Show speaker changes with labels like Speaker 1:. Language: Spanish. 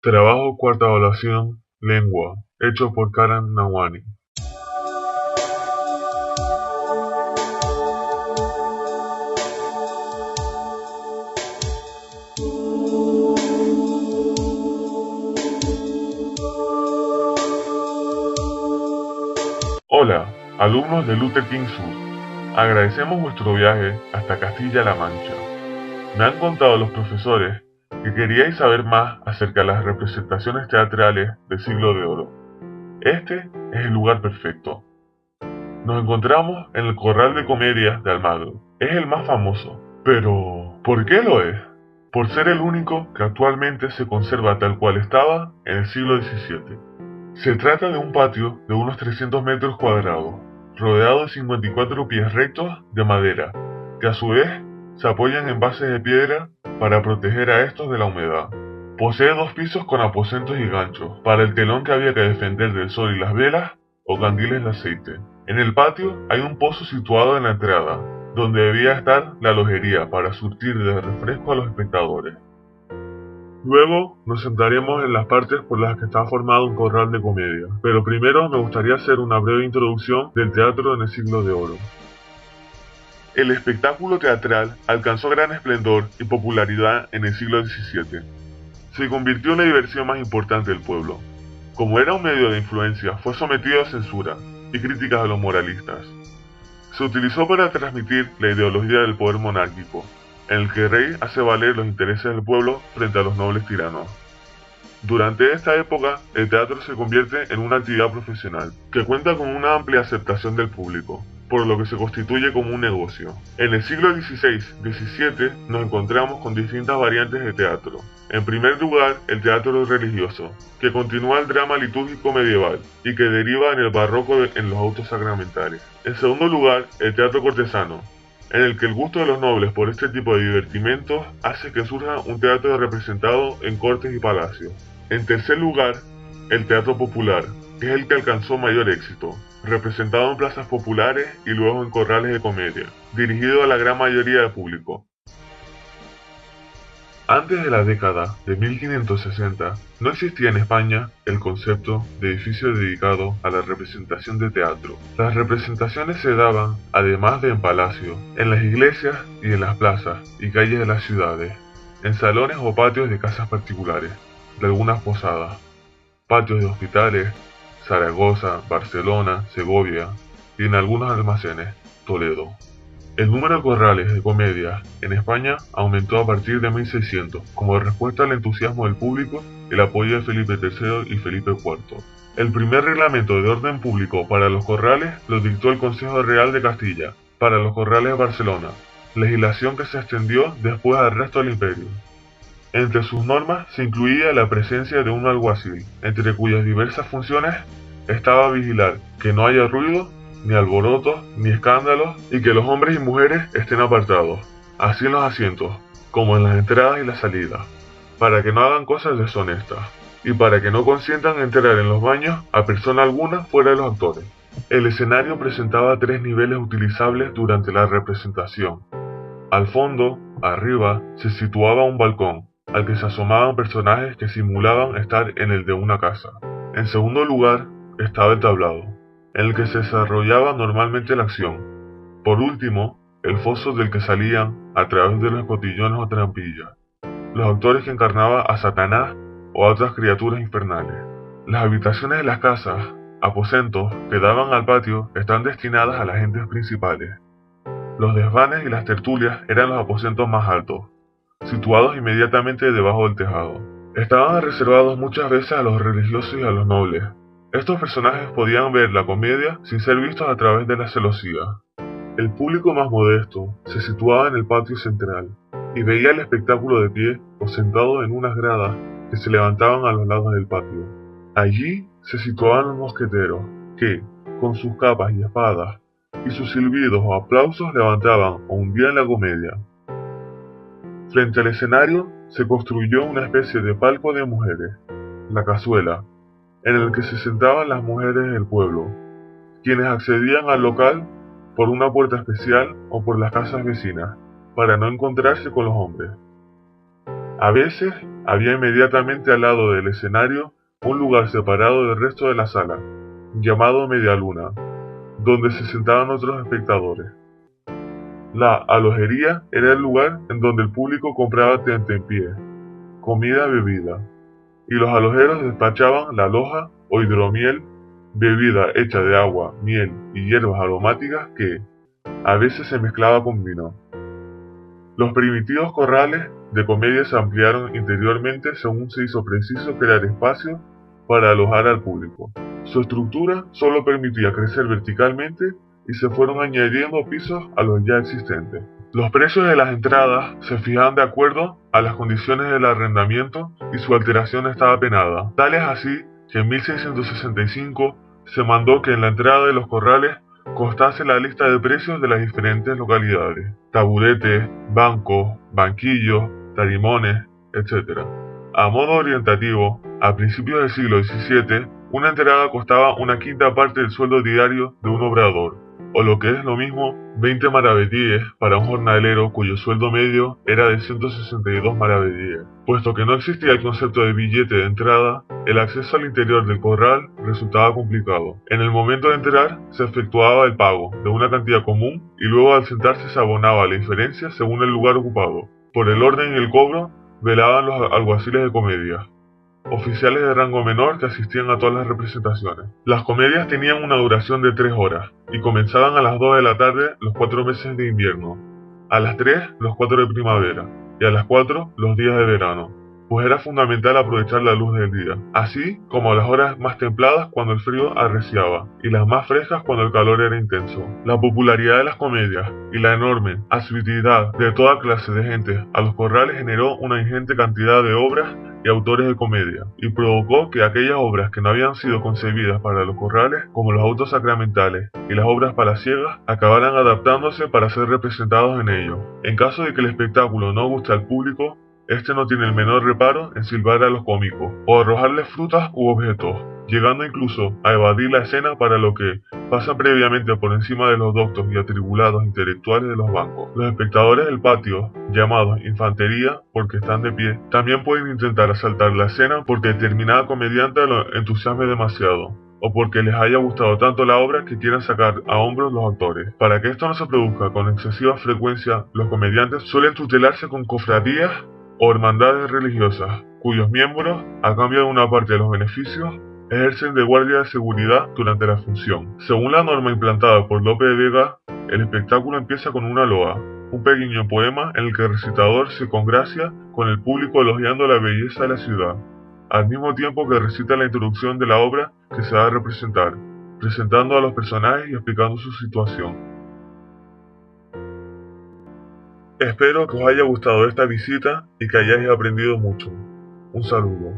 Speaker 1: Trabajo cuarta evaluación, lengua, hecho por Karan Nawani. Hola, alumnos de Luther King Sur. Agradecemos vuestro viaje hasta Castilla-La Mancha. Me han contado los profesores que queríais saber más acerca de las representaciones teatrales del Siglo de Oro. Este es el lugar perfecto. Nos encontramos en el Corral de Comedias de Almagro. Es el más famoso. Pero, ¿por qué lo es? Por ser el único que actualmente se conserva tal cual estaba en el siglo XVII. Se trata de un patio de unos 300 metros cuadrados, rodeado de 54 pies rectos de madera, que a su vez se apoyan en bases de piedra para proteger a estos de la humedad. Posee 2 pisos con aposentos y ganchos, para el telón que había que defender del sol y las velas o candiles de aceite. En el patio hay un pozo situado en la entrada, donde debía estar la lojería para surtir de refresco a los espectadores. Luego nos centraremos en las partes por las que está formado un corral de comedia, pero primero me gustaría hacer una breve introducción del teatro en el Siglo de Oro. El espectáculo teatral alcanzó gran esplendor y popularidad en el siglo XVII. Se convirtió en la diversión más importante del pueblo. Como era un medio de influencia, fue sometido a censura y críticas de los moralistas. Se utilizó para transmitir la ideología del poder monárquico, en el que el rey hace valer los intereses del pueblo frente a los nobles tiranos. Durante esta época, el teatro se convierte en una actividad profesional, que cuenta con una amplia aceptación del público, por lo que se constituye como un negocio. En el siglo XVI-XVII nos encontramos con distintas variantes de teatro. En primer lugar, el teatro religioso, que continúa el drama litúrgico medieval y que deriva en el barroco en los autos sacramentales. En segundo lugar, el teatro cortesano, en el que el gusto de los nobles por este tipo de divertimentos hace que surja un teatro representado en cortes y palacios. En tercer lugar, el teatro popular, que es el que alcanzó mayor éxito, representado en plazas populares y luego en corrales de comedia, dirigido a la gran mayoría del público. Antes de la década de 1560, no existía en España el concepto de edificio dedicado a la representación de teatro. Las representaciones se daban, además de en palacios, en las iglesias y en las plazas y calles de las ciudades, en salones o patios de casas particulares, de algunas posadas, patios de hospitales, Zaragoza, Barcelona, Segovia y en algunos almacenes, Toledo. El número de corrales de comedia en España aumentó a partir de 1600, como respuesta al entusiasmo del público y el apoyo de Felipe III y Felipe IV. El primer reglamento de orden público para los corrales lo dictó el Consejo Real de Castilla, para los corrales de Barcelona, legislación que se extendió después al resto del imperio. Entre sus normas se incluía la presencia de un alguacil, entre cuyas diversas funciones estaba vigilar que no haya ruido, ni alborotos, ni escándalos, y que los hombres y mujeres estén apartados, así en los asientos, como en las entradas y las salidas, para que no hagan cosas deshonestas, y para que no consientan entrar en los baños a persona alguna fuera de los actores. El escenario presentaba 3 niveles utilizables durante la representación. Al fondo, arriba, se situaba un balcón, al que se asomaban personajes que simulaban estar en el de una casa. En segundo lugar, estaba el tablado, en el que se desarrollaba normalmente la acción. Por último, el foso del que salían, a través de los cotillones o trampillas, los actores que encarnaban a Satanás o a otras criaturas infernales. Las habitaciones de las casas, aposentos que daban al patio, están destinadas a las gentes principales. Los desvanes y las tertulias eran los aposentos más altos, situados inmediatamente debajo del tejado. Estaban reservados muchas veces a los religiosos y a los nobles. Estos personajes podían ver la comedia sin ser vistos a través de la celosía. El público más modesto se situaba en el patio central y veía el espectáculo de pie o sentado en unas gradas que se levantaban a los lados del patio. Allí se situaban los mosqueteros, que, con sus capas y espadas, y sus silbidos o aplausos levantaban o hundían la comedia. Frente al escenario se construyó una especie de palco de mujeres, la cazuela, en el que se sentaban las mujeres del pueblo, quienes accedían al local por una puerta especial o por las casas vecinas, para no encontrarse con los hombres. A veces había inmediatamente al lado del escenario un lugar separado del resto de la sala, llamado medialuna, donde se sentaban otros espectadores. La alojería era el lugar en donde el público compraba tentempié, comida y bebida, y los alojeros despachaban la loja o hidromiel, bebida hecha de agua, miel y hierbas aromáticas que a veces se mezclaba con vino. Los primitivos corrales de comedia se ampliaron interiormente según se hizo preciso crear espacio para alojar al público. Su estructura solo permitía crecer verticalmente y se fueron añadiendo pisos a los ya existentes. Los precios de las entradas se fijaban de acuerdo a las condiciones del arrendamiento y su alteración estaba penada. Tal es así que en 1665 se mandó que en la entrada de los corrales constase la lista de precios de las diferentes localidades: taburetes, bancos, banquillos, tarimones, etc. A modo orientativo, a principios del siglo XVII, una entrada costaba una quinta parte del sueldo diario de un obrador, o lo que es lo mismo, 20 maravedíes para un jornalero cuyo sueldo medio era de 162 maravedíes. Puesto que no existía el concepto de billete de entrada, el acceso al interior del corral resultaba complicado. En el momento de entrar, se efectuaba el pago de una cantidad común y luego al sentarse se abonaba la diferencia según el lugar ocupado. Por el orden y el cobro, velaban los alguaciles de comedia, oficiales de rango menor que asistían a todas las representaciones. Las comedias tenían una duración de 3 horas y comenzaban a las 2 de la tarde los 4 meses de invierno, a las 3 los 4 de primavera y a las 4 los días de verano, pues era fundamental aprovechar la luz del día, así como las horas más templadas cuando el frío arreciaba y las más frescas cuando el calor era intenso. La popularidad de las comedias y la enorme asiduidad de toda clase de gente a los corrales generó una ingente cantidad de obras y autores de comedia, y provocó que aquellas obras que no habían sido concebidas para los corrales, como los autos sacramentales y las obras palaciegas, acabaran adaptándose para ser representados en ellos. En caso de que el espectáculo no guste al público, este no tiene el menor reparo en silbar a los cómicos o arrojarles frutas u objetos, llegando incluso a evadir la escena para lo que pasa previamente por encima de los doctos y atribulados intelectuales de los bancos. Los espectadores del patio, llamados infantería porque están de pie, también pueden intentar asaltar la escena porque determinada comediante lo entusiasme demasiado, o porque les haya gustado tanto la obra que quieran sacar a hombros los actores. Para que esto no se produzca con excesiva frecuencia, los comediantes suelen tutelarse con cofradías o hermandades religiosas, cuyos miembros, a cambio de una parte de los beneficios, ejercen de guardia de seguridad durante la función. Según la norma implantada por Lope de Vega, el espectáculo empieza con una loa, un pequeño poema en el que el recitador se congracia con el público elogiando la belleza de la ciudad, al mismo tiempo que recita la introducción de la obra que se va a representar, presentando a los personajes y explicando su situación. Espero que os haya gustado esta visita y que hayáis aprendido mucho. Un saludo.